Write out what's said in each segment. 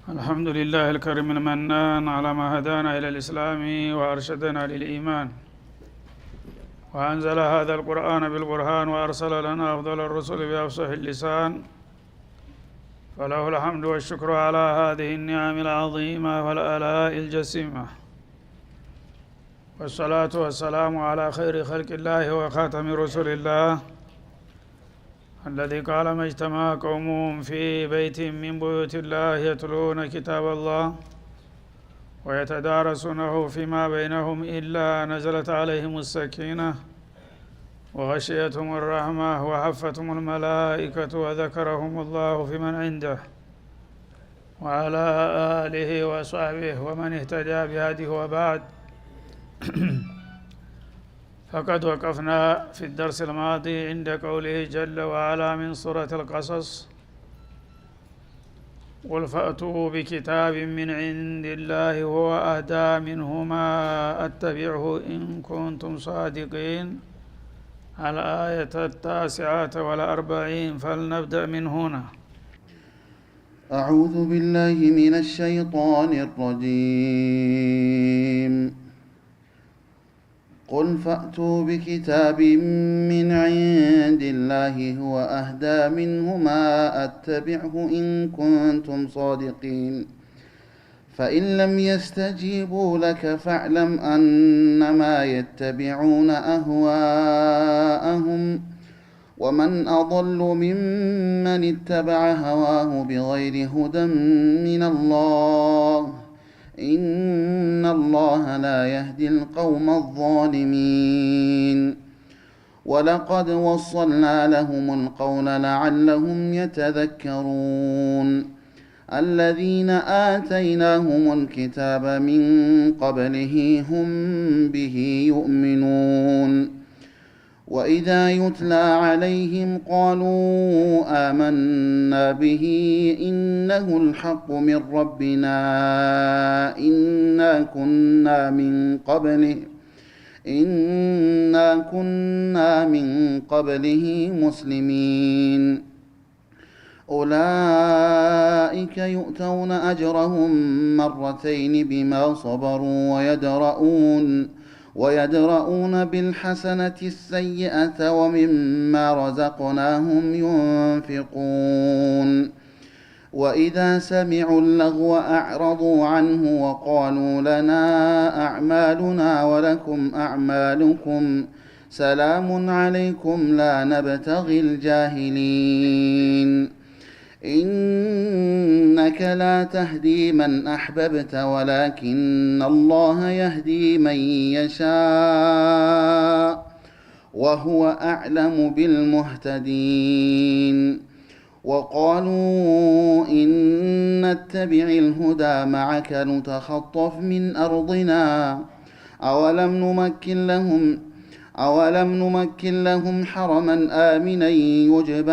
الحمد لله الكريم المنان على ما هدانا إلى الإسلام وأرشدنا للإيمان، وأنزل هذا القرآن بالبرهان وأرسل لنا أفضل الرسل بأفصح اللسان، فله الحمد والشكر على هذه النعم العظيمة والآلاء الجسيمة، والصلاة والسلام على خير خلق الله وخاتم رسل الله الذي قال ما اجتمع قوم في بيت من بيوت الله يتلون كتاب الله ويتدارسونه فيما بينهم إلا نزلت عليهم السكينة وغشيتهم الرحمة وحفتهم الملائكة وذكرهم الله فيمن عنده وعلى آله وصحبه ومن اهتدى بهديه. وبعد، فقد وقفنا في الدرس الماضي عند قوله جل وعلا من سورة القصص: قل فأتوا بكتاب من عند الله هو أهدى منهما أتبعه إن كنتم صادقين، الآية 49 فلنبدأ من هنا. أعوذ بالله من الشيطان الرجيم. قل فأتوا بكتاب من عند الله هو أهدى منهما أتبعه إن كنتم صادقين، فإن لم يستجيبوا لك فاعلم أنما يتبعون أهواءهم، ومن أضل ممن اتبع هواه بغير هدى من الله، إن الله لا يهدي القوم الظالمين. ولقد وصلنا لهم القول لعلهم يتذكرون. الذين آتيناهم الكتاب من قبله هم به يؤمنون، وإذا يتلى عليهم قالوا آمنا به إنه الحق من ربنا إنا كنا من قبله مسلمين. أولئك يؤتون أجرهم مرتين بما صبروا ويدرؤون بالحسنة السيئة ومما رزقناهم ينفقون. وإذا سمعوا اللغو أعرضوا عنه وقالوا لنا أعمالنا ولكم أعمالكم سلام عليكم لا نبتغي الجاهلين. إنك لا تهدي من أحببت ولكن الله يهدي من يشاء وهو أعلم بالمهتدين. وقالوا إن نتبع الهدى معك نتخطف من أرضنا أولم نمكن لهم حرما آمنا يجبى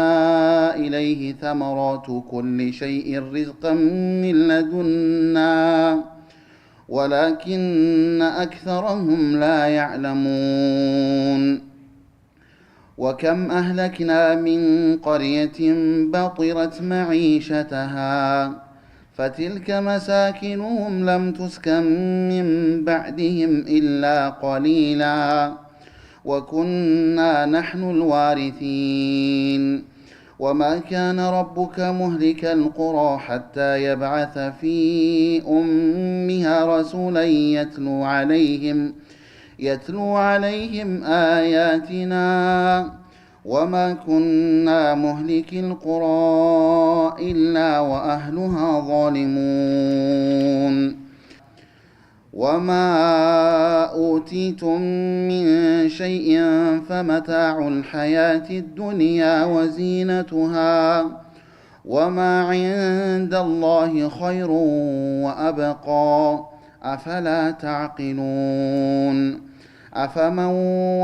إليه ثمرات كل شيء رزقا من لدنا ولكن أكثرهم لا يعلمون. وكم أهلكنا من قرية بطرت معيشتها فتلك مساكنهم لم تسكن من بعدهم إلا قليلا وكنا نحن الوارثين. وما كان ربك مهلك القرى حتى يبعث في أمها رسولا يتلو عليهم آياتنا وما كنا مهلك القرى إلا وأهلها ظالمون. وما أوتيتم من شيء فمتاع الحياة الدنيا وزينتها وما عند الله خير وأبقى أفلا تعقلون. أفمن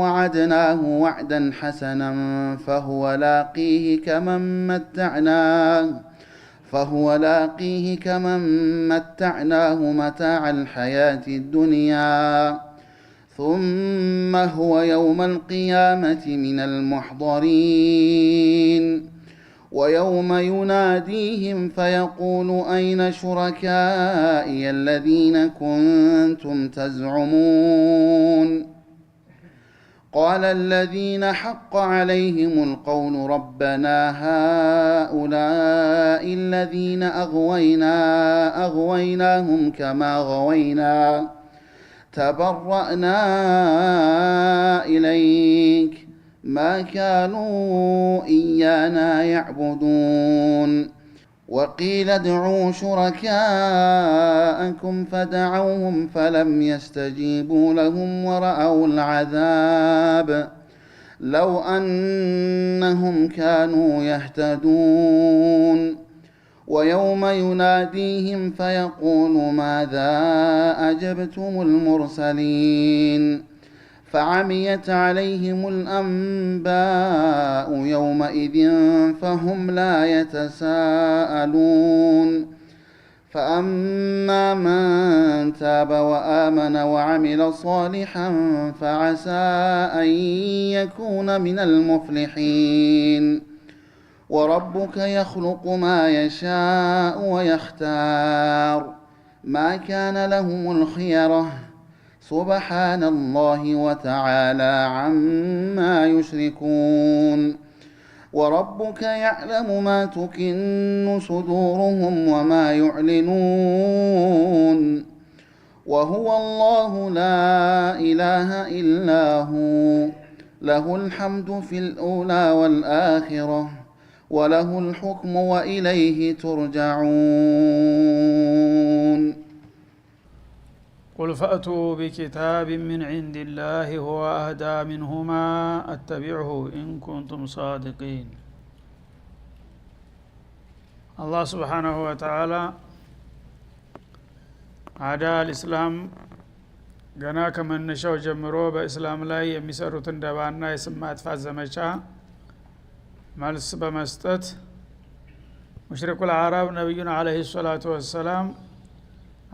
وعدناه وعدا حسنا فهو لاقيه كمن متعناه متاع الحياة الدنيا ثم هو يوم القيامة من المحضرين. ويوم يناديهم فيقول أين شركائي الذين كنتم تزعمون قال الذين حق عليهم القول ربنا هؤلاء الذين أغويناهم كما غوينا تبرأنا إليك ما كانوا إيانا يعبدون وقيل ادعوا شركاءكم فدعوهم فلم يستجيبوا لهم ورأوا العذاب لو أنهم كانوا يهتدون ويوم يناديهم فيقول ماذا أجبتم المرسلين فعميت عليهم الأنباء يومئذ فهم لا يتساءلون فأما من تاب وآمن وعمل صالحا فعسى أن يكون من المفلحين وربك يخلق ما يشاء ويختار ما كان لهم الخيرة سبحان الله وتعالى عما يشركون وربك يعلم ما تكن صدورهم وما يعلنون وهو الله لا إله إلا هو له الحمد في الأولى والآخرة وله الحكم وإليه ترجعون قل فأتوا بكتاب من عند الله هو أهدى منهما أتبعه إن كنتم صادقين الله سبحانه وتعالى عدا الإسلام ገና ከመነሻው ጀምሮ በእስላም ላይ የሚሰሩትን ደባና የስም ማጥፋት ዘመቻ መልስ በመስጠት ሙሽሪኩል አረብ ነብዩን አለይሂ ሰላቱ ወሰላም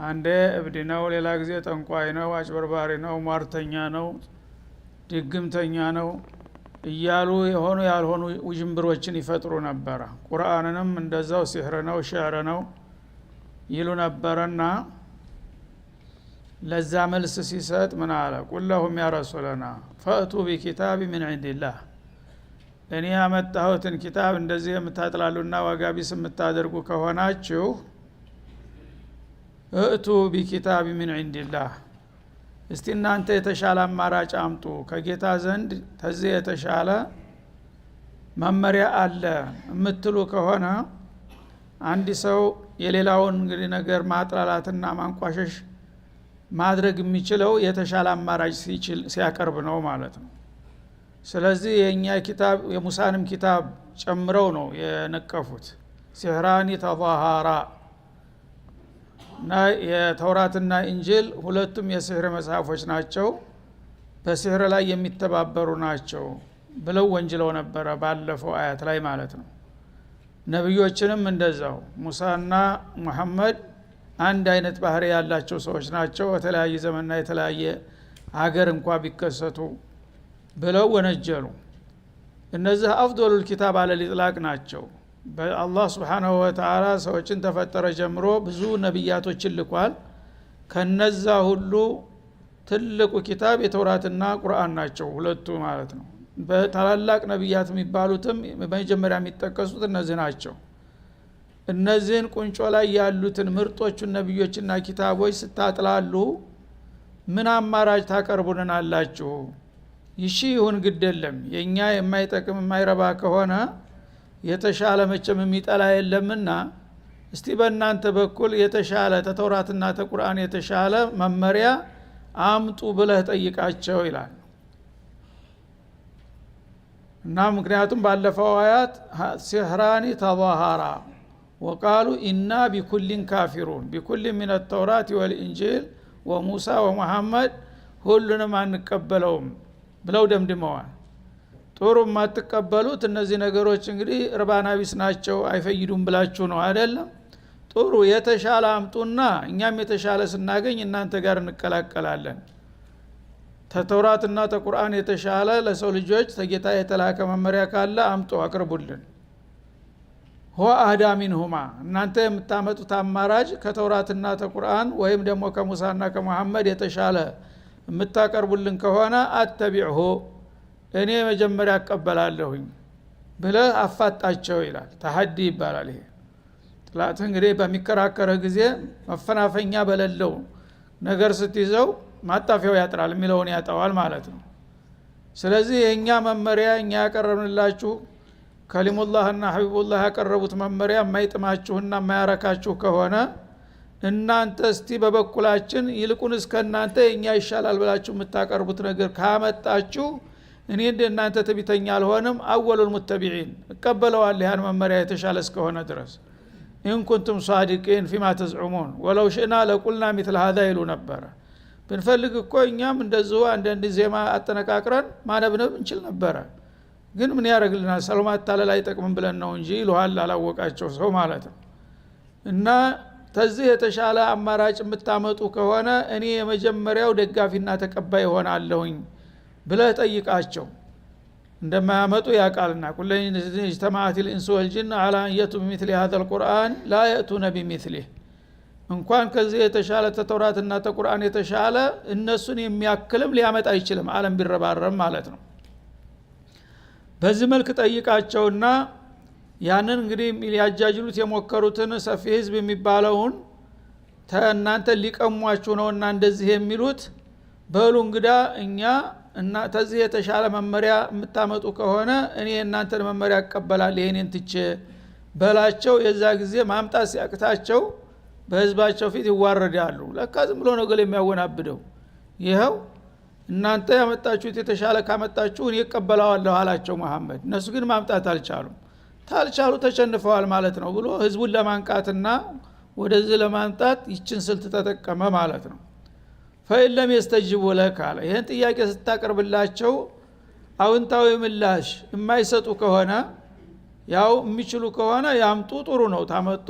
አንዴ እብድ ነው፣ ሌላ ጊዜ ጠንቋይ ነው፣ አጭበርባሪ ነው፣ ሟርተኛ ነው፣ ድግምተኛ ነው እያሉ የሆኑ ያልሆኑ ውጅንብሮችን ይፈጥሩ ነበር። ቁርአንንም እንደዛው ሲህር ነው፣ ሸዕር ነው ይሉ ነበርና ለዛ መልስ ሲሰጥ ምን አለ? ቁል ለሁም ያ ረሱለና ፈእቱ ቢኪታብ ሚን ዒንዲላህ፣ እኔ ያመጣሁትን ኪታብ እንደዚህ የምታጥላሉና ዋጋቢስ የምታደርጉ ከሆናችሁ እእቱ ቢኪታብ ሚን ዒንዲላህ፣ እስቲ እናንተ የተሻለ አማራጭ አምጡ፣ ከጌታ ዘንድ ተዚህ የተሻለ መመሪያ አለ የምትሉ ከሆነ አንድ ሰው የሌላውን እንግዲህ ነገር ማጥላላትና ማንቋሸሽ ማድረግ የሚችለው የተሻለ አማራጭ ሲያቀርብ ነው ማለት ነው። ስለዚህ የኛ ኪታብ የሙሳንም ኪታብ ጨምረው ነው የነቀፉት። ሲህራኒ ተዛሃራ እና የተውራትና ኢንጂል ሁለቱም የሲህር መጽሐፎች ናቸው፣ በሲህር ላይ የሚተባበሩ ናቸው ብለው ወንጅለው ነበረ ባለፈው አያት ላይ ማለት ነው። ነብዮችንም እንደዛው ሙሳና መሐመድ አንድ አይነት ባህሪ ያላቸው ሰዎች ናቸው፣ በተለያየ ዘመንና የተለያየ ሀገር እንኳን ቢከሰቱ ብለው ወነጀሉ። እነዚህ አፍዶሉል ኪታብ አለል ኢጥላቅ ናቸው። በአላህ Subhanahu Wa Ta'ala ሰዎችን ተፈጠረ ጀምሮ ብዙ ነብያቶችን ልኳል። ከነዛ ሁሉ ትልቁ ኪታብ የተውራትና ቁርአን ናቸው ሁለቱ ማለት ነው። በታላላቅ ነብያት የሚባሉትም በመጀመሪያ የሚጠቀሱት እነዚህ ናቸው። እነዚህን ቁንጮ ላይ ያሉትን ምርጦቹን ነብዮችና ኪታቦች ስታጥላሉ ምን አማራጭ ታቀርቡልናላችሁ? ይሺ ይሁን ግደለም የኛ የማይጠቅም የማይረባ ከሆነ የተሻለ መቼም የሚጠላ የለምና እስቲ በእናንተ በኩል የተሻለ ተተውራትና ተቁርአን የተሻለ መመሪያ አምጡ ብለህ ጠይቃቸው ይላል። እና ምክንያቱም ባለፈው አያት ሲህራኒ ተዛሃራ ወቃሉ ኢና ቢኩሊን ካፊሩን ቢኩል ሚን التوراة والإنجيل وموسى ومحمد ሁሉንም አንቀበለውም ብለው ደምድመዋል። ጦሩ ማትቀበሉት እነዚህ ነገሮች እንግዲህ እርባና ቢስ ናቸው አይፈይዱም ብላችሁ ነው አይደለም? ጦሩ የተሻለ አምጡና እኛም የተሻለ ስናገኝ እናንተ ጋር እንቀላቀላለን። ተተውራትና ተቁርአን የተሻለ ለሰው ልጆች ተጌታ የተላከ መመሪያ ካለ አምጡ አቅርቡልን هو أهدى منهما እናንተ የምታመጡት አማራጭ ከተውራትና ተቁርአን ወይም ደግሞ ከሙሳና ከመሐመድ የተሻለ የምታቀርቡልን ከሆነ አተቢዑሁ እኔ መጀመሪያ አቀበላለሁኝ ብለህ አፋጣቸው ይላል። ተሐዲ ይባላል ይሄ። ጥላት እንግዲህ በሚከራከረ ጊዜ መፈናፈኛ በሌለው ነገር ስትይዘው ማጣፊያው ያጥራል የሚለውን ያጣዋል ማለት ነው። ስለዚህ የኛ መመሪያ እኛ ያቀረብንላችሁ ከሊሙላህና ሐቢቡላህ ያቀረቡት መመሪያ የማይጥማችሁና የማያረካችሁ ከሆነ እናንተ እስቲ በበኩላችን ይልቁንስ ከእናንተ የኛ ይሻላል ብላችሁ የምታቀርቡት ነገር ካመጣችሁ እኔ እንደናንተ ትዕቢተኛ አልሆንም። አወሉል ሙተቢዒን እቀበለዋለሁ ያን መመሪያ የተሻለ እስከሆነ ድረስ ኢን ኩንቱም ሷዲቂን ፊማ ተዝዑሙን ወለው ሽእና ለቁልና ሚስለ ሀዛ ይሉ ነበረ። ብንፈልግ እኮ እኛም እንደዚሁ አንዳንድ ዜማ አጠነቃቅረን ማነብነብ እንችል ነበረ፣ ግን ምን ያደርግልናል ሰሎማት ታለል አይጠቅምም ብለን ነው እንጂ ይሉሃል አላወቃቸው ሰው ማለት ነው። እና ተዚህ የተሻለ አማራጭ የምታመጡ ከሆነ እኔ የመጀመሪያው ደጋፊና ተቀባይ ሆናለሁኝ ብለህ ጠይቃቸው። እንደማያመጡ ያቃልና ኩለን እጅተማዓት الانس والجن على ان ياتوا بمثل هذا القران لا ياتون بمثله እንኳን ከዚህ የተሻለ ተተውራትና ተቁርአን የተሻለ እነሱን የሚያክልም ሊያመጣ አይችልም ዓለም ቢረባረም ማለት ነው። በዚህ መልክ ጠይቃቸውና ያንን እንግዲህ ሊያጃጅሉት የሞከሩትን ሰፊ ህዝብ የሚባለውን እናንተ ሊቀሟችሁ ነውና እንደዚህ የሚሉት በሉ እንግዳ እኛ እና ተዚህ የተሻለ መመሪያ የምታመጡ ከሆነ እኔ እናንተን መመሪያ አቀበላለሁ ይሄንን ትቼ በላቸው። የዛ ጊዜ ማምጣት ሲያቅታቸው በህዝባቸው ፊት ይዋረዳሉ። ለካ ዝም ብሎ ነው ገለ የሚያወናብደው። ይሄው እናንተ ያመጣችሁት የተሻለ ካመጣችሁ እኔ እቀበላዋለሁ አላቸው መሐመድ። እነሱ ግን ማምጣት አልቻሉም። ታልቻሉ ተሸንፈዋል ማለት ነው ብሎ ህዝቡን ለማንቃትና ወደዚህ ለማምጣት ይችን ስልት ተጠቀመ ማለት ነው። ፈኢለም የስተጅቡ ለክ አለ። ይህን ጥያቄ ስታቀርብላቸው አውንታዊ ምላሽ የማይሰጡ ከሆነ ያው የሚችሉ ከሆነ ያምጡ፣ ጥሩ ነው ታመጡ፣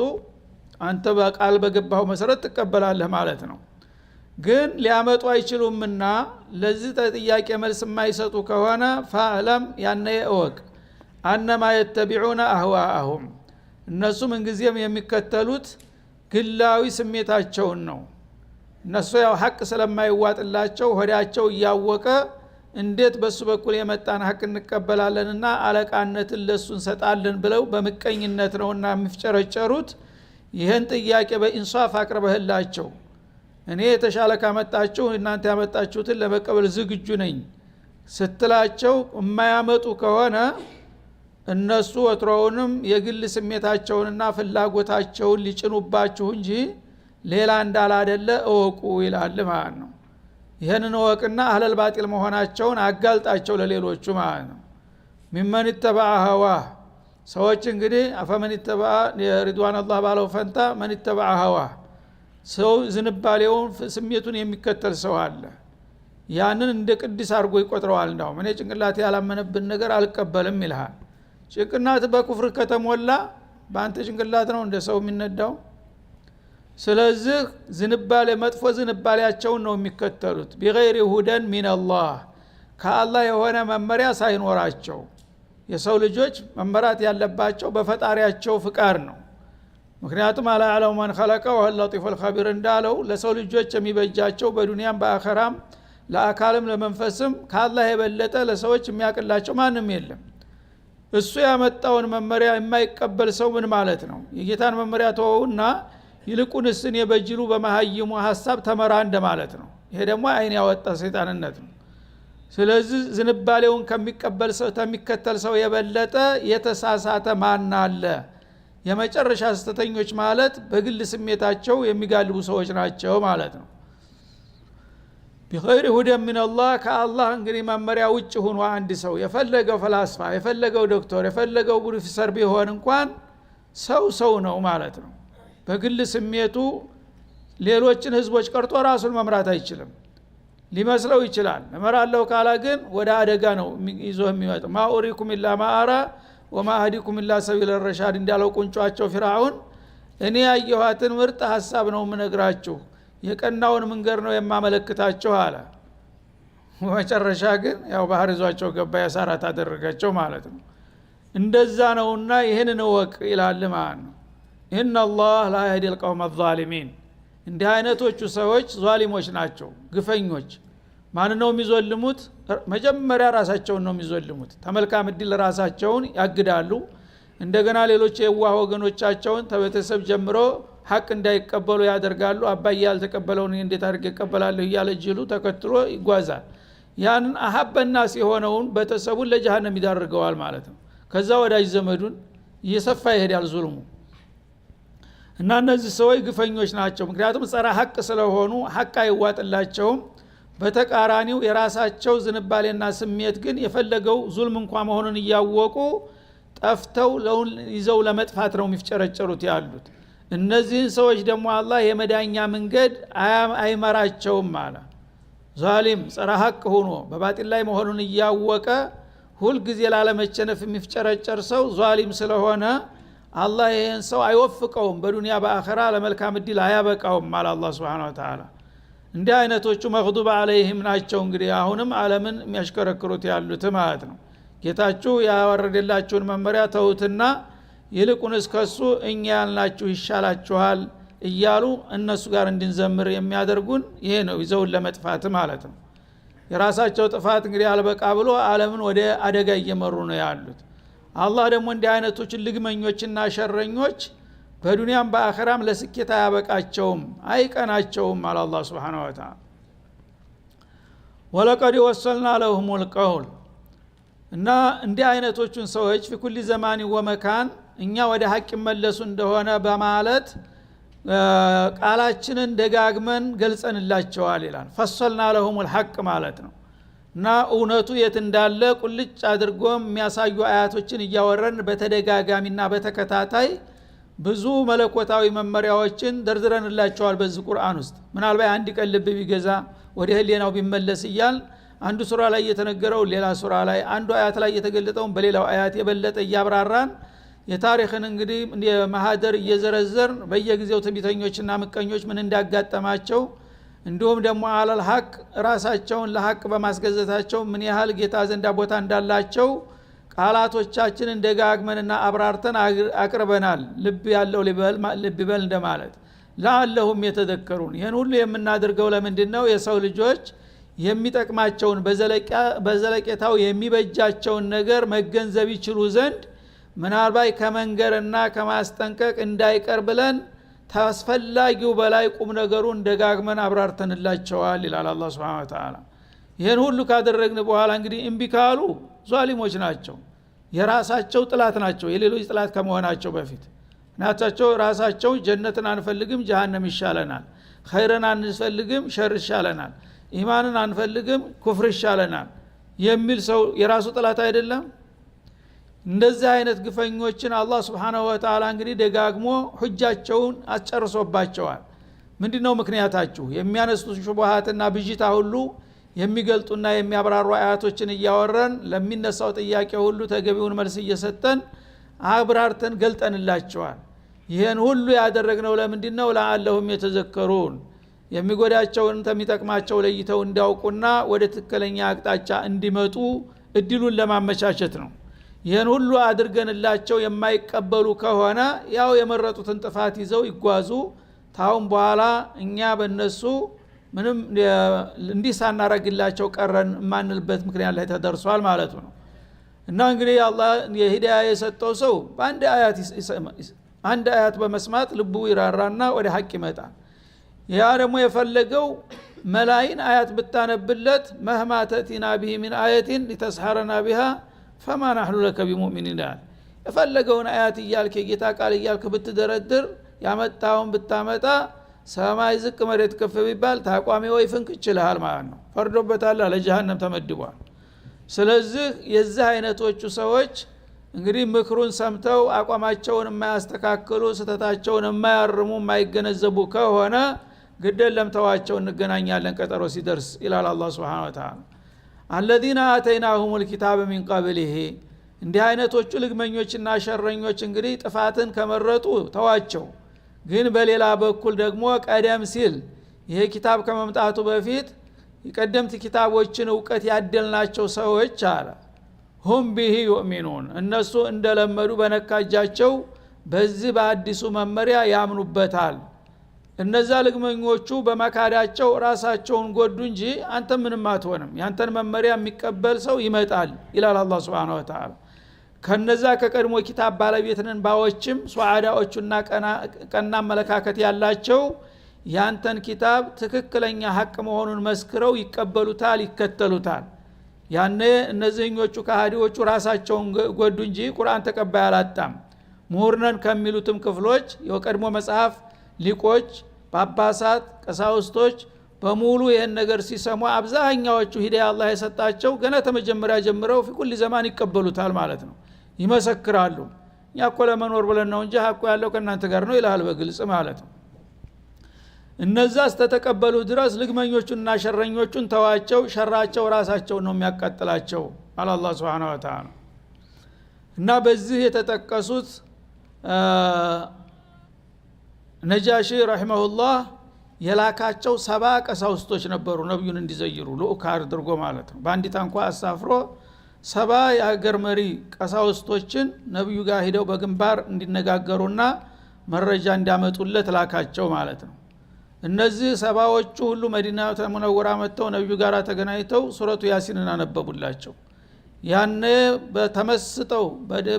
አንተ በቃል በገባው መሰረት ትቀበላለህ ማለት ነው። ግን ሊያመጡ አይችሉምና ለዚህ ጥያቄ መልስ የማይሰጡ ከሆነ ፈአለም ያነ እወቅ አነማ የተቢዑነ አህዋአሁም እነሱ ምንጊዜም የሚከተሉት ግላዊ ስሜታቸውን ነው። እነሱ ያው ሐቅ ስለማይዋጥላቸው ሆዳቸው እያወቀ እንዴት በሱ በኩል የመጣን ሐቅ እንቀበላለንና አለቃነትን ለሱ እንሰጣለን ብለው በመቀኝነት ነውና የሚፍጨረጨሩት። ይህን ጥያቄ በኢንሷፍ አቅርበህላቸው እኔ የተሻለ ካመጣችሁ እናንተ ያመጣችሁትን ለመቀበል ዝግጁ ነኝ ስትላቸው የማያመጡ ከሆነ እነሱ ወትሮውንም የግል ስሜታቸውንና ፍላጎታቸውን ሊጭኑባችሁ እንጂ ሌላ እንዳላደለ እወቁ ይላል ማለት ነው። ይህንን እወቅና አህለል ባጢል መሆናቸውን አጋልጣቸው ለሌሎቹ ማለት ነው። ሚመን ተበዐ ሀዋህ ሰዎች እንግዲህ አፈመን ተበዐ ሪድዋን አላህ ባለው ፈንታ መን ተበዐ ሀዋህ ሰው ዝንባሌውን ስሜቱን የሚከተል ሰው አለ። ያንን እንደ ቅዱስ አድርጎ ይቆጥረዋል። ነው እኔ ጭንቅላት ያላመነብን ነገር አልቀበልም ይልሃል። ጭንቅላት በኩፍር ከተሞላ በአንተ ጭንቅላት ነው እንደ ሰው የሚነዳው። ስለዚህ ዝንባሌ መጥፎ ዝንባሌያቸውን ነው የሚከተሉት። ቢገይሪ ሁደን ሚነላህ ከአላህ የሆነ መመሪያ ሳይኖራቸው የሰው ልጆች መመራት ያለባቸው በፈጣሪያቸው ፍቃድ ነው። ምክንያቱም አላ ያዕለሙ መን ኸለቀ ወሁወ ለጢፉል ኸቢር እንዳለው ለሰው ልጆች የሚበጃቸው በዱንያም በአኸራም ለአካልም ለመንፈስም ከአላህ የበለጠ ለሰዎች የሚያቅላቸው ማንም የለም። እሱ ያመጣውን መመሪያ የማይቀበል ሰው ምን ማለት ነው? የጌታን መመሪያ ተወውና ይልቁንስ እኔ በጅሉ በመሃይሙ ሐሳብ ተመራ እንደማለት ነው። ይሄ ደግሞ አይን ያወጣ ሰይጣንነት ነው። ስለዚህ ዝንባሌውን ከሚቀበል ሰው ከሚከተል ሰው የበለጠ የተሳሳተ ማን አለ? የመጨረሻ ስተተኞች ማለት በግል ስሜታቸው የሚጋልቡ ሰዎች ናቸው ማለት ነው። ቢኸይር ሁደን ሚነላህ ከአላህ እንግዲህ መመሪያ ውጭ ሆኖ አንድ ሰው የፈለገው ፈላስፋ የፈለገው ዶክተር የፈለገው ፕሮፌሰር ቢሆን እንኳን ሰው ነው ማለት ነው። በግል ስሜቱ ሌሎችን ህዝቦች ቀርጦ ራሱን መምራት አይችልም። ሊመስለው ይችላል እመራለሁ ካላ ግን ወደ አደጋ ነው ይዞ የሚመጣው። ማኡሪኩም ኢላ ማአራ ወማ አህዲኩም ኢላ ሰቢለ ረሻድ እንዳለው ቁንጫቸው ፊርዓውን እኔ ያየኋትን ምርጥ ሐሳብ ነው የምነግራችሁ የቀናውን መንገድ ነው የማመለክታችሁ አለ። መጨረሻ ግን ያው ባህር ይዟቸው ገባ ያሳራት አደረጋቸው ማለት ነው። እንደዛ ነውና ይሄንን ወቅ ይላል ማለት ነው። ኢነላህ ላ የህዲ القوم الظالمين እንዲህ አይነቶቹ ሰዎች ዛሊሞች ናቸው፣ ግፈኞች። ማን ነው የሚዘልሙት? መጀመሪያ ራሳቸውን ነው የሚዘልሙት። ተመልካም እድል ራሳቸውን ያግዳሉ። እንደገና ሌሎች የዋህ ወገኖቻቸውን ተበተሰብ ጀምሮ ሐቅ እንዳይቀበሉ ያደርጋሉ። አባዬ ያልተቀበለውን እንዴት አድርጌ እቀበላለሁ እያለ ጅሉ ተከትሎ ይጓዛል። ያንን አሐበና ሲሆነውን በተሰቡን ለጀሃነም ይዳርገዋል ማለት ነው። ከዛ ወዳጅ ዘመዱን እየሰፋ ይሄዳል ዙልሙ። እና እነዚህ ሰዎች ግፈኞች ናቸው። ምክንያቱም ጸረ ሐቅ ስለሆኑ ሐቅ አይዋጥላቸውም። በተቃራኒው የራሳቸው ዝንባሌና ስሜት ግን የፈለገው ዙልም እንኳን መሆኑን እያወቁ ጠፍተው ይዘው ለመጥፋት ነው የሚፍጨረጨሩት ያሉት። እነዚህን ሰዎች ደግሞ አላህ የመዳኛ መንገድ አይመራቸውም አለ። ዛሊም ጸረ ሐቅ ሆኖ በባጢል ላይ መሆኑን እያወቀ ሁል ጊዜ ላለመቸነፍ የሚፍጨረጨር ሰው ዛሊም ስለሆነ አላህ ይሄን ሰው አይወፍቀውም፣ በዱንያ በአኺራ ለመልካም እድል አያበቃውም አለ አላህ Subhanahu Wa Ta'ala። እንዲህ አይነቶቹ መግዱብ አለይሂም ናቸው እንግዲህ አሁንም ዓለምን የሚያሽከረክሩት ያሉት ማለት ነው። ጌታችሁ ያወረደላችሁን መመሪያ ተውትና ይልቁንስ ከሱ እኛ ያልናችሁ ይሻላችኋል እያሉ እነሱ ጋር እንድንዘምር የሚያደርጉን ይሄ ነው፣ ይዘውን ለመጥፋት ማለት ነው። የራሳቸው ጥፋት እንግዲህ አልበቃ ብሎ ዓለምን ወደ አደጋ እየመሩ ነው ያሉት። አላህ ደግሞ እንዲህ አይነቶችን ልግመኞችና ሸረኞች በዱንያም በአኺራም ለስኬት አያበቃቸውም፣ አይቀናቸውም አለ አላህ Subhanahu Wa Ta'ala። ወለቀድ ወሰልና ለሁሙል ቀውል እና እንዲህ አይነቶቹን ሰዎች في ዘማን ወመካን እኛ ወደ ሐቅ መለሱ እንደሆነ በማለት ቃላችንን ደጋግመን ገልጸንላቸዋል ይላል። ፈሰልና ለሁሙል ሐቅ ማለት ነው። እና እውነቱ የት እንዳለ ቁልጭ አድርጎ የሚያሳዩ አያቶችን እያወረን በተደጋጋሚና በተከታታይ ብዙ መለኮታዊ መመሪያዎችን ደርድረንላቸዋል በዚህ ቁርአን ውስጥ። ምናልባት አንድ ቀን ልብ ቢገዛ ወደ ህሊናው ቢመለስ እያል አንዱ ሱራ ላይ የተነገረው ሌላ ሱራ ላይ፣ አንዱ አያት ላይ የተገለጠው በሌላው አያት የበለጠ እያብራራን የታሪክን እንግዲህ የማህደር እየዘረዘር በየጊዜው ትንቢተኞችና ምቀኞች ምን እንዳጋጠማቸው እንዲሁም ደግሞ አለል ሐቅ ራሳቸውን ለሐቅ በማስገዘታቸው ምን ያህል ጌታ ዘንዳ ቦታ እንዳላቸው ቃላቶቻችንን ደጋግመንና አብራርተን አቅርበናል። ልብ ያለው ልብ በል እንደማለት ለአለሁም የተዘከሩን። ይህን ሁሉ የምናደርገው ለምንድነው? የሰው ልጆች የሚጠቅማቸውን በዘለቄታው የሚበጃቸውን ነገር መገንዘብ ይችሉ ዘንድ ምናልባት ከመንገርና ከማስጠንቀቅ እንዳይቀር ብለን ታስፈላጊው በላይ ቁም ነገሩን ደጋግመን አብራርተንላቸዋል ይላል አላህ Subhanahu Wa Ta'ala። ይሄን ሁሉ ካደረግን በኋላ እንግዲህ እምቢ ካሉ ዛሊሞች ናቸው፣ የራሳቸው ጥላት ናቸው፣ የሌሎች ጥላት ከመሆናቸው በፊት ናቸው። ራሳቸው ጀነትን አንፈልግም ጀሃነም ይሻለናል፣ ኸይርን አንፈልግም ሸር ይሻለናል፣ ኢማንን አንፈልግም ኩፍር ይሻለናል የሚል ሰው የራሱ ጥላት አይደለም? እንደዚህ አይነት ግፈኞችን አላህ Subhanahu Wa Ta'ala እንግዲህ ደጋግሞ ሁጃቸውን አስጨርሶባቸዋል። ምንድነው ምክንያታችሁ? የሚያነሱት ሹብሃትና ብጅታ ሁሉ የሚገልጡና የሚያብራሩ አያቶችን እያወረን ለሚነሳው ጥያቄ ሁሉ ተገቢውን መልስ እየሰጠን አብራርተን ገልጠንላቸዋል። ይሄን ሁሉ ያደረግነው ለምንድነው? ለአለሁም የተዘከሩን፣ የሚጎዳቸውን ተሚጠቅማቸው ለይተው እንዲያውቁና ወደ ትክክለኛ አቅጣጫ እንዲመጡ እድሉን ለማመቻቸት ነው። ይህን ሁሉ አድርገንላቸው የማይቀበሉ ከሆነ ያው የመረጡትን ጥፋት ይዘው ይጓዙ። ታውን በኋላ እኛ በእነሱ ምንም እንዲህ ሳናረግላቸው ቀረን ማንልበት ምክንያት ላይ ተደርሷል ማለቱ ነው። እና እንግዲህ አላህ የሂዳያ የሰጠው ሰው አንድ አያት በመስማት ልቡ ይራራና ወደ ሐቅ ይመጣል። ያ ደግሞ የፈለገው መላይን አያት ብታነብለት መህማ ተቲና ቢሂ ሚን አያቲን ሊተስሐረና ቢሃ ፈማ ነህኑ ለከ ቢሙእሚኒን። የፈለገውን አያት እያልክ የጌታ ቃል እያልክ ብትደረድር ያመጣውን ብታመጣ ሰማይ ዝቅ መሬት ከፍ ቢባል ታቋሚ ወይ ፍንክ ይችላል ማለት ነው። ፈርዶበታል፣ ለጀሃነም ተመድቧል። ስለዚህ የዚህ አይነቶቹ ሰዎች እንግዲህ ምክሩን ሰምተው አቋማቸውን የማያስተካክሉ ስተታቸውን የማያርሙ የማይገነዘቡ ከሆነ ግደለም ተዋቸው፣ እንገናኛለን ቀጠሮ ሲደርስ ይላል አላህ Subhanahu Wa Ta'ala። الذين آتيناهم الكتاب من قبله እንዲህ አይነቶቹ ልግመኞችና ሸረኞች እንግዲህ ጥፋትን ከመረጡ ተዋቸው። ግን በሌላ በኩል ደግሞ ቀደም ሲል ይሄ ኪታብ ከመምጣቱ በፊት የቀደምት ኪታቦችን ዕውቀት ያደልናቸው ሰዎች አለ ሁም ቢሂ ዩእሚኑን እነሱ እንደለመዱ በነካጃቸው በዚህ በአዲሱ መመሪያ ያምኑበታል። እነዛ ልግመኞቹ በመካዳቸው ራሳቸውን ጎዱ እንጂ አንተ ምንም አትሆንም፣ ያንተን መመሪያ የሚቀበል ሰው ይመጣል ይላል አላህ Subhanahu Wa Ta'ala። ከነዛ ከቀድሞ ኪታብ ባለቤትነን ባዎችም ሱዓዳዎቹና ቀና አመለካከት ያላቸው ያንተን ኪታብ ትክክለኛ ሐቅ መሆኑን መስክረው ይቀበሉታል፣ ይከተሉታል። ያኔ እነዚህኞቹ ከሃዲዎቹ ራሳቸውን ጎዱ እንጂ ቁርአን ተቀባይ አላጣም። ምሁርነን ከሚሉትም ክፍሎች የቀድሞ መጽሐፍ ሊቆች፣ ጳጳሳት፣ ቀሳውስቶች በሙሉ ይሄን ነገር ሲሰሙ አብዛኛዎቹ ሂዳያ አላህ የሰጣቸው ገና ተመጀመሪያ ጀምረው في ዘማን ይቀበሉታል ማለት ነው፣ ይመሰክራሉ። ያኮ ለመኖር ብለን ነው እንጂ ሐቁ ያለው ከናንተ ጋር ነው ይላል በግልጽ ማለት ነው። እነዛ ስተተቀበሉ ድረስ ልግመኞቹና ሸረኞቹን ተዋቸው፣ ሸራቸው ራሳቸው ነው የሚያቃጥላቸው አላህ Subhanahu Wa Ta'ala። እና በዚህ የተጠቀሱት ነጃሺ ረሂመሁላህ የላካቸው 70 ቀሳውስቶች ነበሩ ነብዩን እንዲዘይሩ ልኡክ አድርጎ ማለት ነው። በአንዲት እንኳን አሳፍሮ 70 የሀገር መሪ ቀሳውስቶችን ነብዩ ጋር ሄደው በግንባር እንዲነጋገሩና መረጃ እንዲያመጡለት ላካቸው ማለት ነው። እነዚህ 70ዎቹ ሁሉ መዲና ሙነወራ መጥተው ነብዩ ጋር ተገናኝተው ሱረቱ ያሲንን አነበቡላቸው። ያኔ በተመስጠው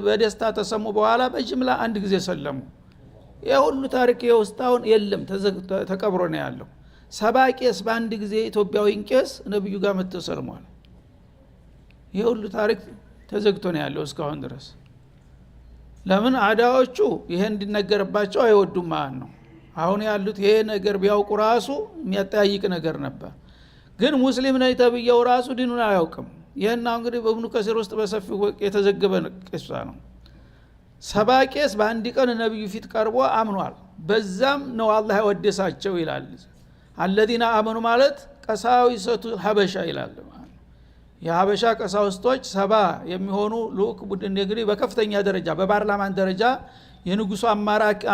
በደስታ ተሰሙ። በኋላ በጅምላ አንድ ጊዜ ሰለሙ። የሁሉ ታሪክ የውስጣውን የለም ተቀብሮ ነው ያለው። 70 ቄስ በአንድ ጊዜ ኢትዮጵያዊን ቄስ ነብዩ ጋር መጥተው ሰልሟል። የሁሉ ታሪክ ተዘግቶ ነው ያለው እስካሁን ድረስ። ለምን አዳዎቹ ይሄ እንዲነገርባቸው አይወዱም ማለት ነው። አሁን ያሉት ይሄ ነገር ቢያውቁ ራሱ የሚያጠያይቅ ነገር ነበር። ግን ሙስሊም ነኝ ተብየው ራሱ ዲኑን አያውቅም። ይሄና እንግዲህ በኢብኑ ከሲር ውስጥ በሰፊው የተዘገበ ቂሷ ነው። 70 ቄስ በአንድ ቀን ነብዩ ፊት ቀርቦ አምኗል። በዛም ነው አላህ ያወደሳቸው ይላል። الذين آمنوا ማለት ቀሳዊሰቱ ሀበሻ ይላል። የሀበሻ ቀሳውስቶች 70 የሚሆኑ ልኡክ ቡድን እንግዲህ በከፍተኛ ደረጃ በፓርላማን ደረጃ የንጉሱ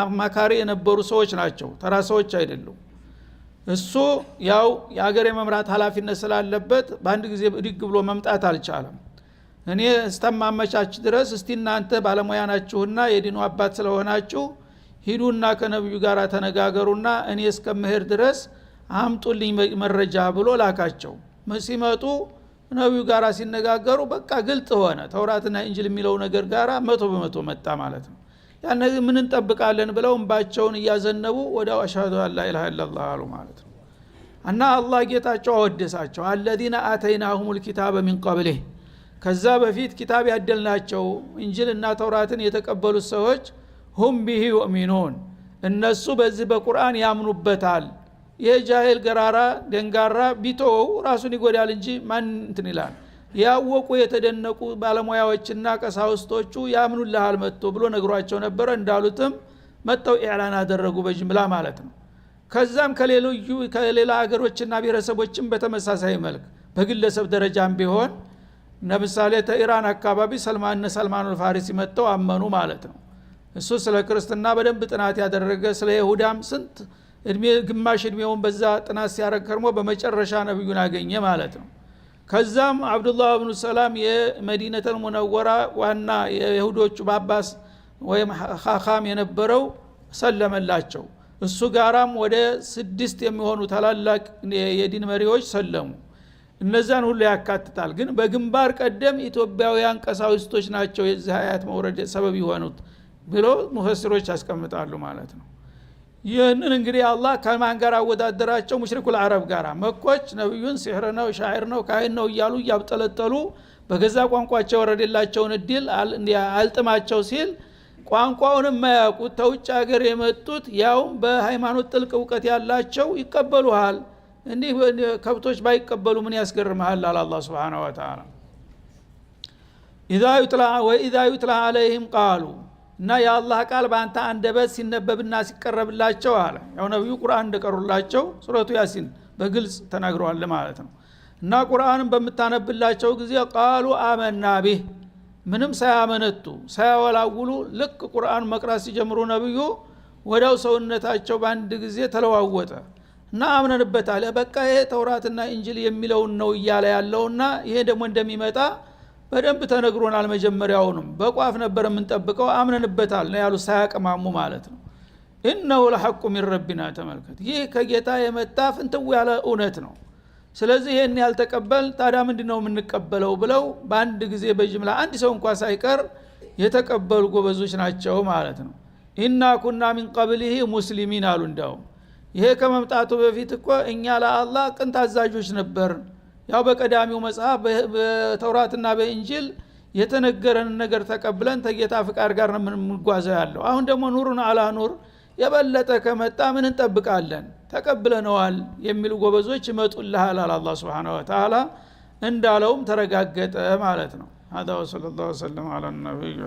አማካሪ የነበሩ ሰዎች ናቸው፣ ተራ ሰዎች አይደሉም። እሱ ያው የሀገር የመምራት ኃላፊነት ስላለበት በአንድ ጊዜ ብድግ ብሎ መምጣት አልቻለም። እኔ እስተማመቻች ድረስ እስቲ እናንተ ባለሙያ ናችሁና የዲኑ አባት ስለሆናችሁ ሂዱና ከነብዩ ጋር ተነጋገሩና እኔ እስከመሄድ ድረስ አምጡልኝ መረጃ ብሎ ላካቸው። ሲመጡ ነብዩ ጋር ሲነጋገሩ በቃ ግልጽ ሆነ። ተውራትና እንጂል የሚለው ነገር ጋራ 100% መጣ ማለት ነው። ያን ነገር ምን እንጠብቃለን ብለው እንባቸውን እያዘነቡ ወደ አሽሃዱ አላ ኢላሃ ኢላላህ አሉ ማለት ነው። እና አላህ ጌታቸው አወደሳቸው። الذين آتيناهم الكتاب من قبله ከዛ በፊት ኪታብ ያደልናቸው እንጂልና ተውራትን የተቀበሉት ሰዎች هم به يؤمنون እነሱ በዚህ በቁርአን ያምኑበታል። የጃሂል ገራራ ደንጋራ ቢተው ራሱን ይጎዳል እንጂ ማን እንትን ይላል። ያወቁ የተደነቁ ባለሙያዎችና ቀሳውስቶቹ ያምኑልሃል መጥቶ ብሎ ነግሯቸው ነበር። እንዳሉትም መጥተው ኢዕላን አደረጉ በጅምላ ማለት ነው። ከዛም ከሌላ ሀገሮችና ብሔረሰቦችም በተመሳሳይ መልክ በግለሰብ ደረጃም ቢሆን ለምሳሌ ኢራን አካባቢ ሰልማኑል ፋሪሲ መጥተው አመኑ ማለት ነው። እሱ ስለ ክርስትና በደንብ ጥናት ያደረገ ስለ ይሁዳም ስንት እድሜ ግማሽ እድሜውን በዛ ጥናት ሲያረግ ከርሞ በመጨረሻ ነብዩን አገኘ ማለት ነው። ከዛም አብዱላህ ኢብኑ ሰላም የመዲነቱል ሙነወራ ዋና የይሁዶቹ ባባስ ወይም ኻኻም የነበረው ሰለመላቸው። እሱ ጋራም ወደ 6 የሚሆኑ ታላላቅ የዲን መሪዎች ሰለሙ። እነዛን ሁሉ ያካትታል። ግን በግንባር ቀደም ኢትዮጵያውያን ቀሳውስቶች ናቸው የዚህ አያት መውረድ ሰበብ የሆኑት ብሎ ሙፈሲሮች ያስቀምጣሉ ማለት ነው። ይህንን እንግዲህ አላህ ከማን ጋር አወዳደራቸው? ሙሽሪኩል አረብ ጋር። መኮች ነብዩን ሲህር ነው ሻዒር ነው ካህን ነው እያሉ ያብጠለጠሉ በገዛ ቋንቋቸው ወረደላቸውን እድል አልጥማቸው ሲል ቋንቋውን የማያውቁት ተውጭ ሀገር የመጡት ያው በሃይማኖት ጥልቅ ዕውቀት ያላቸው ይቀበሉሃል። እንዲህ ከብቶች ባይቀበሉ ምን ያስገርምሃል? አላህ Subhanahu Wa Ta'ala ኢዛ ዩትላ አለይሂም ቃሉ እና የአላህ ቃል በአንተ አንደበት ሲነበብና ሲቀረብላቸው አለ። ያው ነብዩ ቁርአን እንደቀሩላቸው ሱረቱ ያሲን በግልጽ ተናግረዋል ማለት ነው። እና ቁርአንን በመታነብላቸው ጊዜ ቃሉ አመና ቢህ ምንም ሳያመነቱ ሳያወላውሉ ልክ ቁርአን መቅራት ሲጀምሩ ነብዩ ወዳው ሰውነታቸው በአንድ ጊዜ ተለዋወጠ እና አምነንበታል። በቃ ይሄ ተውራትና እንጂል የሚለው ነው እያለ ያለውና ይሄ ደግሞ እንደሚመጣ በደንብ ተነግሮናል መጀመሪያውንም በቋፍ ነበር የምንጠብቀው አምነንበታል ነው ያሉ ሳያቀማሙ ማለት ነው ኢነሁ ለሐቁ ሚን ረቢና ተመልከት ይህ ከጌታ የመጣ ፍንትው ያለ እውነት ነው ስለዚህ ይሄን ያልተቀበል ታዲያ ምንድነው የምንቀበለው ብለው በአንድ ጊዜ በጅምላ አንድ ሰው እንኳን ሳይቀር የተቀበሉ ጎበዞች ናቸው ማለት ነው ኢና ኩና ሚን ቀብሊሂ ሙስሊሚን አሉ እንዳው ይሄ ከመምጣቱ በፊት እኮ እኛ ለአላህ ቅን ታዛዦች ነበር ያው በቀዳሚው መጽሐፍ በተውራትና በእንጂል የተነገረን ነገር ተቀብለን ተጌታ ፍቃድ ጋር ነው የምንጓዘው ያለው አሁን ደግሞ ኑሩን አላ ኑር የበለጠ ከመጣ ምን እንጠብቃለን ተቀብለነዋል የሚሉ ጎበዞች ይመጡልሃል አላህ Subhanahu Wa Ta'ala እንዳለውም ተረጋገጠ ማለት ነው هذا وصلى الله وسلم على النبي